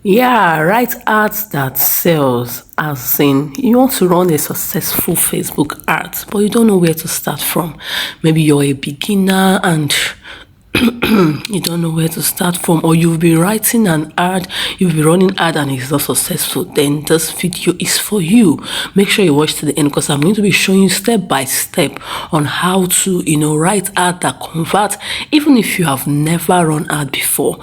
Yeah, write ads that sells. As in, you want to run a successful Facebook ad, but you don't know where to start from. Maybe you're a beginner and you don't know where to start from, or you'll be writing an ad, you'll be running ad and it's not successful. Then this video is for you. Make sure you watch to the end, because I'm going to be showing you step by step on how to write ad that convert, even if you have never run ad before.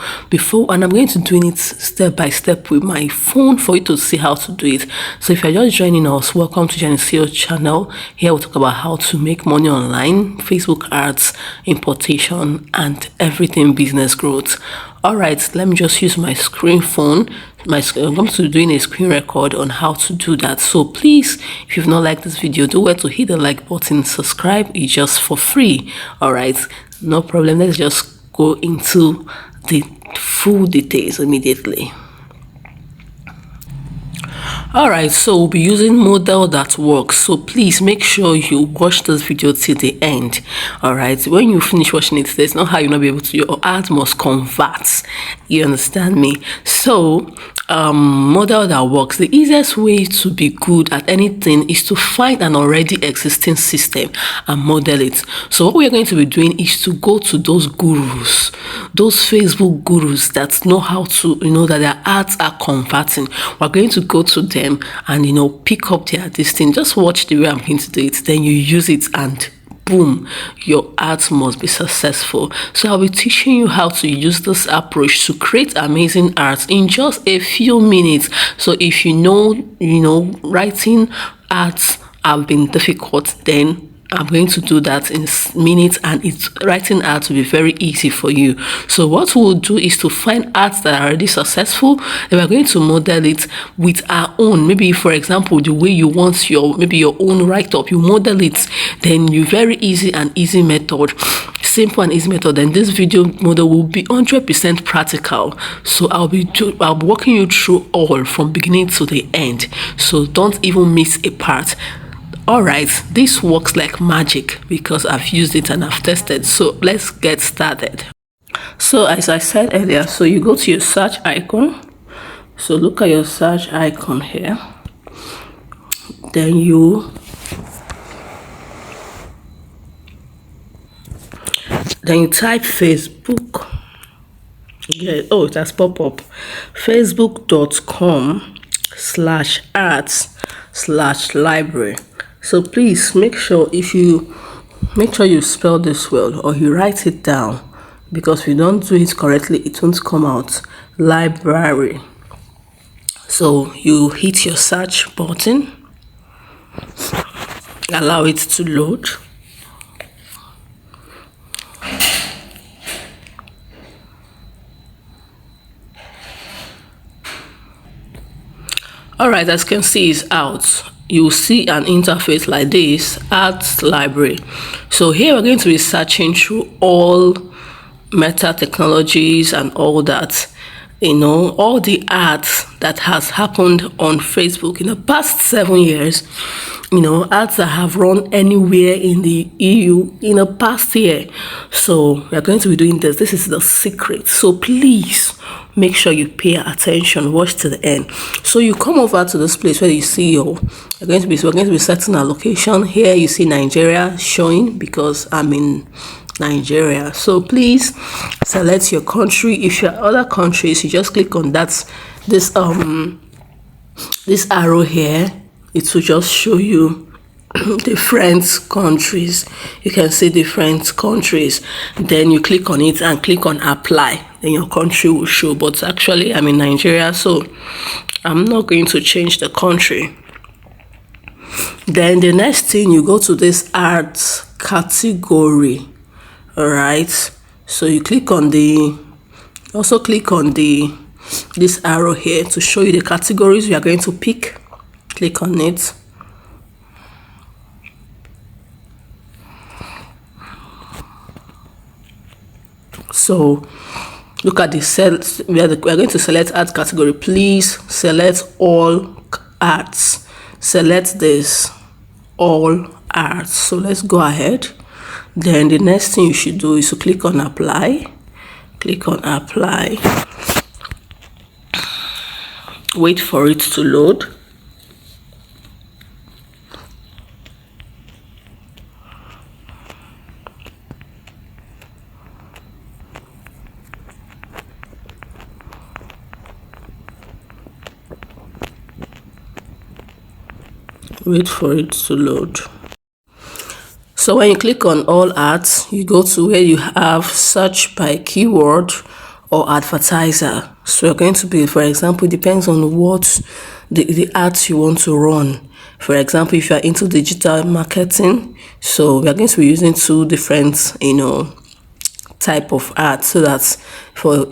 And I'm going to do it step by step with my phone for you to see how to do it. So if you're just joining us, welcome to SEO channel. Here we'll talk about how to make money online, Facebook ads, importation, and everything business growth. All right, let me just use my phone. I'm going to be doing a screen record on how to do that. So please, if you've not liked this video, do well to hit the like button, subscribe. It's just for free. All right, no problem. Let's just go into the full details immediately. All right, so we'll be using model that works. So please make sure you watch this video till the end. All right, when you finish watching it, there's not how you'll not be able to, your ad must convert. You understand me? So model that works. The easiest way to be good at anything is to find an already existing system and model it. So what we're going to be doing is to go to those gurus, those Facebook gurus that know how to, that their ads are converting. We're going to go to them and pick up their this thing. Just watch the way I'm going to do it, then you use it and boom, your ads must be successful. So I'll be teaching you how to use this approach to create amazing ads in just a few minutes. So if writing ads have been difficult, then I'm going to do that in minutes, and writing ads will be very easy for you. So what we'll do is to find ads that are already successful, and we're going to model it with our own. Maybe, for example, the way you want your own write-up, you model it, then you very easy method. Simple and easy method. Then this video model will be 100% practical. So I'll be walking you through all from beginning to the end. So don't even miss a part. All right, this works like magic because I've used it and I've tested. So let's get started. So as I said earlier, so you go to your search icon. So look at your search icon here. Then you type Facebook. Yeah, oh, it has pop up. Facebook.com/ads/library. So please make sure you spell this well, or you write it down, because if you don't do it correctly, it won't come out. Library. So you hit your search button, allow it to load. All right, as you can see, it's out. You see an interface like this, ads library. So here we're going to be searching through all meta technologies and all that, all the ads that has happened on Facebook in the past 7 years, ads that have run anywhere in the EU in the past year. So we're going to be doing this. This is the secret. So please make sure you pay attention, watch to the end. So you come over to this place where you see we're going to be setting our location. Here you see Nigeria showing because I'm in Nigeria. So please select your country. If you're other countries, you just click on this arrow here. It will just show you different countries. You can see different countries. Then you click on it and click on apply. Then your country will show. But actually I'm in Nigeria, so I'm not going to change the country. Then the next thing, you go to this ads category. All right, so you click on this arrow here to show you the categories we are going to pick. Click on it. So look at the cells. We are going to select ad category. Please select all ads. Select this, all ads. So let's go ahead. Then the next thing you should do is to click on apply. Click on apply. Wait for it to load. Wait for it to load. So when you click on all ads, you go to where you have search by keyword or advertiser. So you're going to be, for example, it depends on what the ads you want to run. For example, if you're into digital marketing, so we are going to be using two different, type of ads, so that but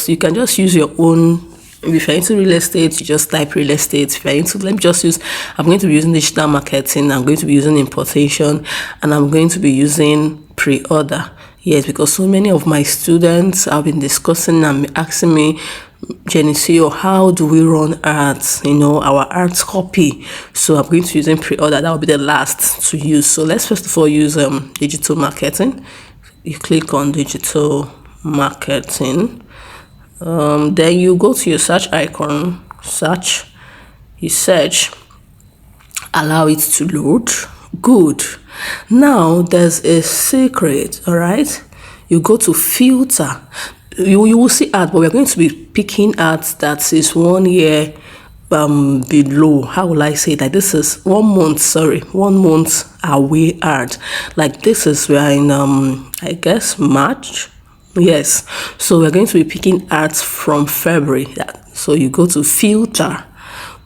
you can just use your own. If you're into real estate, you just type real estate. If you're into, I'm going to be using digital marketing, I'm going to be using importation, and I'm going to be using pre-order. Yes, because so many of my students have been discussing and asking me, Jenny, CEO, how do we run ads? Our ads copy. So I'm going to use pre-order. That will be the last to use. So let's first of all use digital marketing. You click on digital marketing. Then you go to your search icon, you search, allow it to load. Good. Now there's a secret. All right, you go to filter. You will see ad, but we're going to be picking ads that is 1 year below. How will I say that? This is 1 month, 1 month away ad. Like this is, we are in I guess March. Yes, so we're going to be picking ads from February. So you go to filter.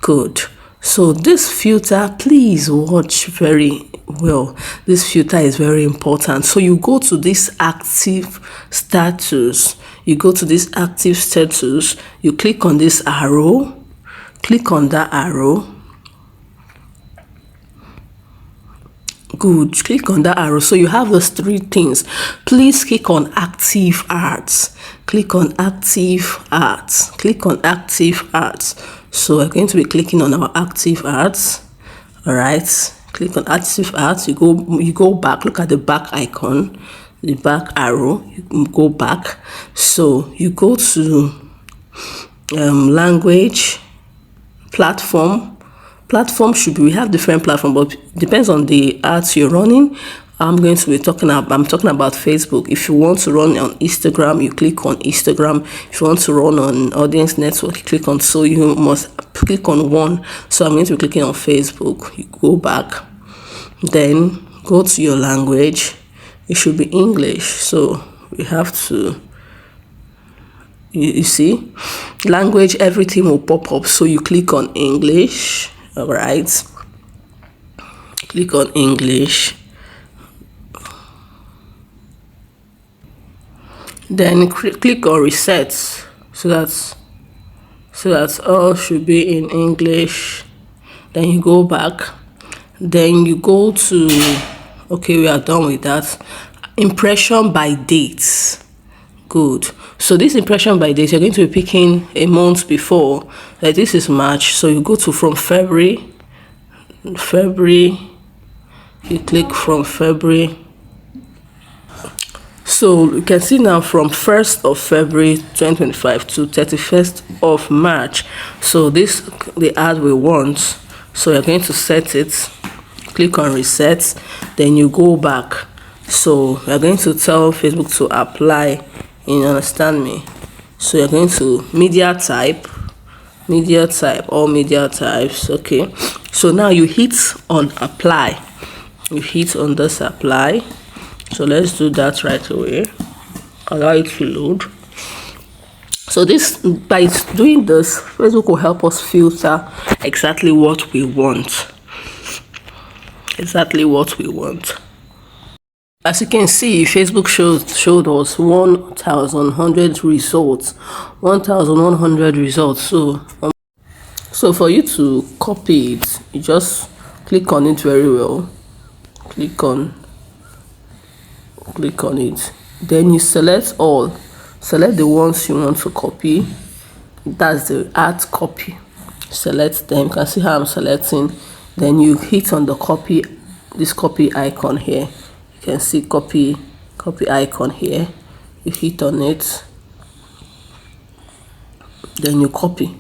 Good. So this filter, please watch very well. This filter is very important. So you go to this active status. You click on this arrow. Click on that arrow. Good. Click on that arrow. So you have those 3 things. Please click on active ads. Click on active ads. Click on active ads. So we're going to be clicking on our active ads. All right. Click on active ads. You go back. Look at the back icon, the back arrow. You go back. So you go to language, platform. We have different platform, but depends on the ads you're running. I'm talking about Facebook. If you want to run on Instagram, you click on Instagram. If you want to run on audience network, you click on, so you must click on one. So I'm going to be clicking on Facebook. You go back, then go to your language. It should be English. So we have to, you see, language, everything will pop up. So you click on English. All right, click on English, then click on reset, so that all should be in English. Then you go back, then you go to, okay, we are done with that. Impression by dates. Good. So this impression by date, you're going to be picking a month before. Like this is March, so you go to from February. You click from February. So you can see now from 1st of February 2025 to 31st of March. So this the ad we want. So you're going to set it. Click on reset. Then you go back. So you're going to tell Facebook to apply. You understand me? So you're going to media type, all media types. Okay, so now you hit on apply. You hit on this apply. So let's do that right away. Allow it to load. So this, by doing this, Facebook will help us filter exactly what we want. As you can see, Facebook showed us 1,100 results. 1,100 results. So for you to copy it, you just click on it very well. Click on it. Then you select all. Select the ones you want to copy. That's the add copy. Select them. You can see how I'm selecting. Then you hit on the copy, this copy icon here. You can see copy icon here. You hit on it, then you copy.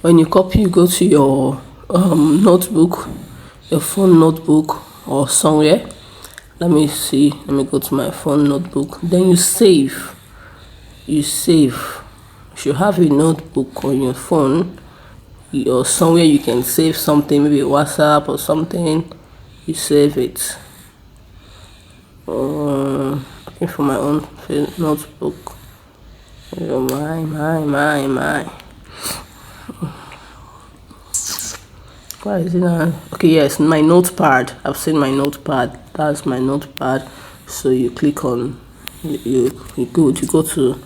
When you copy, you go to your notebook, your phone notebook or somewhere. Let me see. Let me go to my phone notebook. Then you save. You should have a notebook on your phone or somewhere you can save something, maybe WhatsApp or something. You save it. Looking for my own notebook. Oh, my. Why is it not? Okay, yes, my notepad. I've seen my notepad. That's my notepad. So you click on, you go to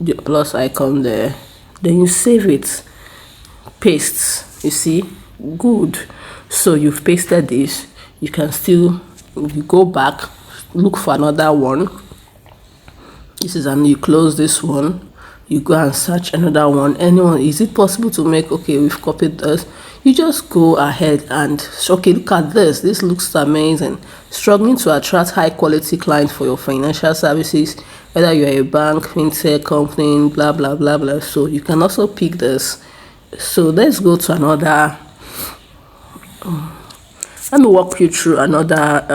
the plus icon there. Then you save it. Paste. You see, good. So you've pasted this. You can still, you go back, look for another one. This is, and you close this one. You go and search another one. Anyone, is it possible to make? Okay, we've copied this. You just go ahead and okay, look at this. This looks amazing. Struggling to attract high quality clients for your financial services, whether you're a bank, fintech company, blah blah blah blah. So you can also pick this. So let's go to another. Let me walk you through another.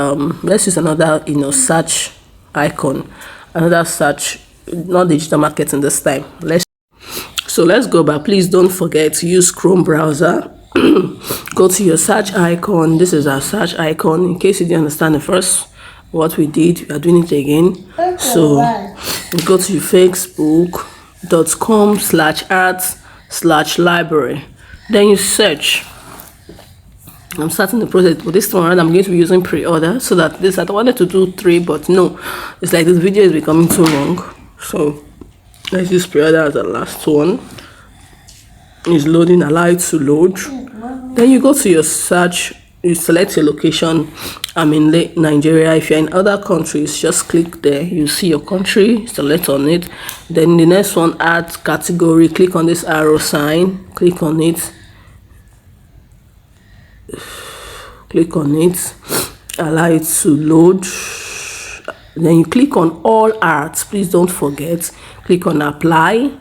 Let's use another, search icon, another search, not digital marketing this time. Let's go back. Please don't forget to use Chrome browser. Go to your search icon. This is our search icon. In case you didn't understand the first what we did, we are doing it again. So go to your facebook.com/arts/library. Then you search. I'm starting the process, but this time around I'm going to be using pre-order, so that this, I wanted to do 3, but no, it's like this video is becoming too long. So let's use pre-order as the last one. It's loading. Allow it to load. Then you go to your search. You select your location. I'm in Nigeria. If you're in other countries, just click there. You see your country, select on it. Then the next one, add category. Click on this arrow sign. Click on it. Click on it. Allow it to load. Then you click on all arts. Please don't forget. Click on apply.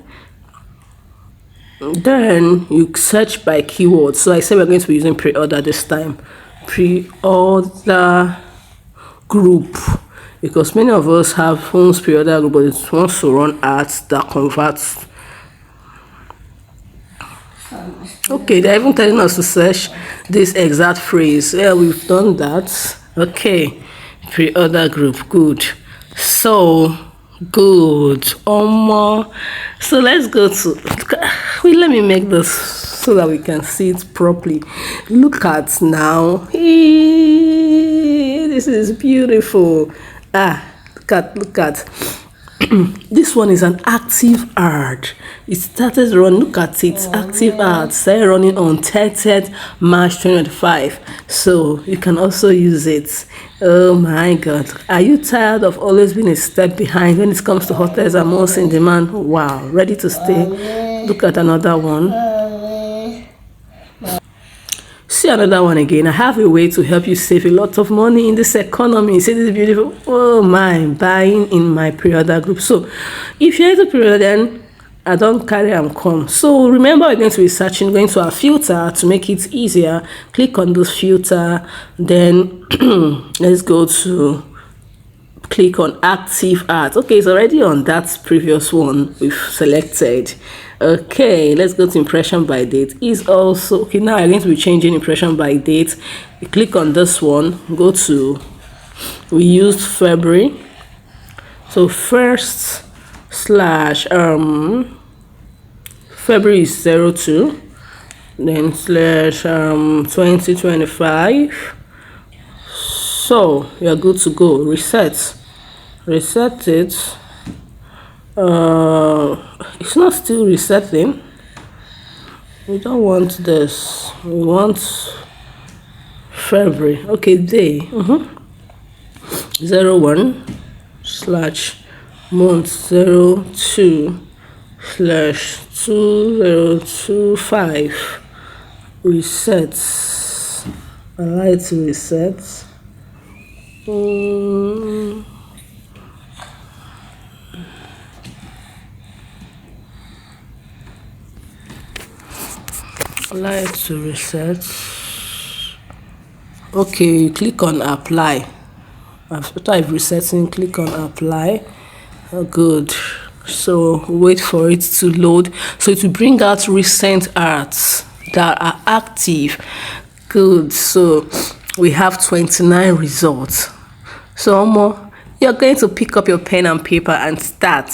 Then you search by keywords. So I said we're going to be using pre-order this time. Pre-order group, because many of us have phones pre-order group, but it wants to run ads that converts. Okay, they're even telling us to search this exact phrase. Yeah, we've done that. Okay, pre-order group, good. So good. So let's go to, let me make this so that we can see it properly. Look at now. This is beautiful. Look at this one is an active ad. It started running. Look at it. Active ad started running on 30th March 2025. So you can also use it. Oh my God. Are you tired of always being a step behind when it comes to hotels and most in demand? Wow. Ready to stay? Look at another one. See another one again. I have a way to help you save a lot of money in this economy. See, this is beautiful. Oh my, buying in my pre-order group. So if you're into pre-order, then I don't carry and come. So remember, we're going to be searching, going to our filter to make it easier. Click on this filter. Then let's go to click on active ads. Okay, it's already on that previous one we've selected. Okay, let's go to impression by date. Is also okay. Now I'm going to be changing impression by date. You click on this one. Go to, we used February, so first slash February is 02, then slash 2025. So you're good to go. Reset it. It's not still resetting. We don't want this. We want February. Okay, day 01 slash month 02 slash 2025. Reset. Allow it to reset. Allow it to reset. Okay, you click on apply. After I've resetting, click on apply. Oh, good. So wait for it to load. So it will bring out recent ads that are active. Good. So we have 29 results. So more, you're going to pick up your pen and paper and start.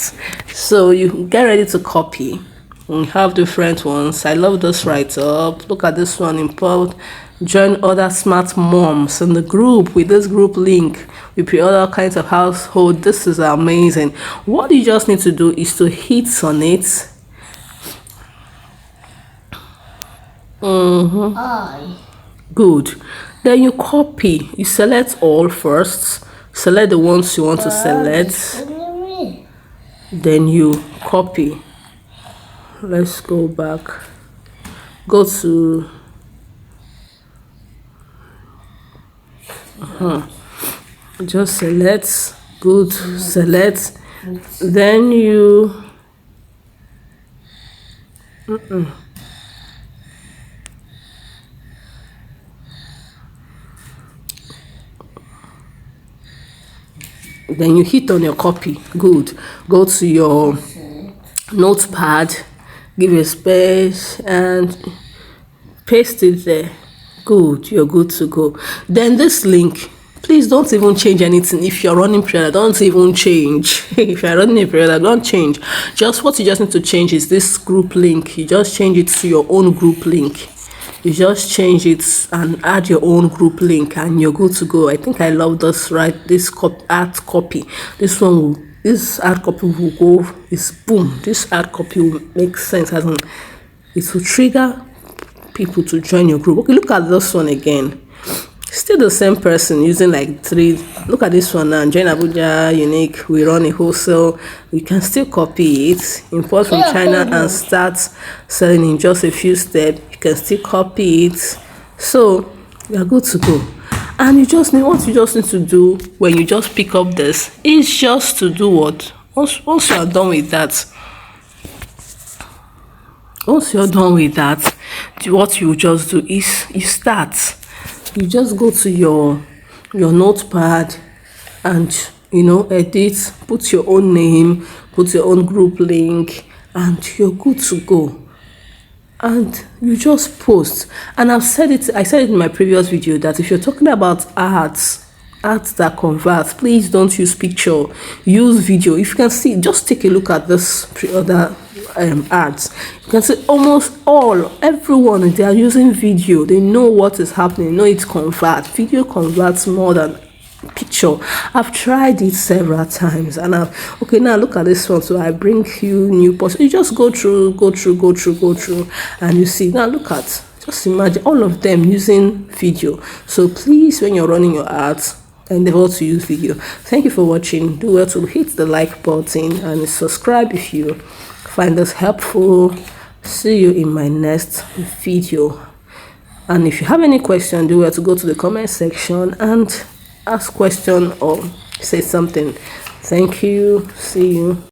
So you get ready to copy. We have different ones. I love this write up. Look at this one. Import. Join other smart moms in the group with this group link. We pay other kinds of household. This is amazing. What you just need to do is to hit on it. Good. Then you copy. You select all first. Select the ones you want to select. Then you copy. Let's go back. Go to just select. Good. Select. Then you then you hit on your copy. Good. Go to your notepad, give a space and paste it there. Good. You're good to go. Then this link, please don't even change anything. If you're running pre-order, don't even change. If you're running a pre-order, don't change. Just what you just need to change is this group link. You just change it to your own group link. You just change it and add your own group link and you're good to go. I think I love this, right? This ad copy. This one will, this ad copy will go, is boom. This ad copy will make sense, as in it will trigger people to join your group. Okay, look at this one again. Still the same person using like 3. Look at this one now. Join Abuja unique. We run a wholesale. We can still copy it, import from China and start selling in just a few steps. You can still copy it. So you're good to go. And you just need, what you just need to do when you just pick up this is just to do what? Once you are done with that, what you just do is you start. You just go to your notepad and edit, put your own name, put your own group link, and you're good to go. And you just post. And I said it in my previous video that if you're talking about ads that convert, please don't use picture, use video. If you can see, just take a look at this pre-order ads. You can see almost everyone, they are using video. They know what is happening, know it converts. Video converts more than picture. I've tried it several times and okay, now look at this one. So I bring you new posts. You just go through and you see. Now look at, just imagine all of them using video. So please, when you're running your ads, endeavor to use video. Thank you for watching. Do well to hit the like button and subscribe if you find this helpful. See you in my next video. And if you have any question, do well to go to the comment section and ask question or say something. Thank you. See you.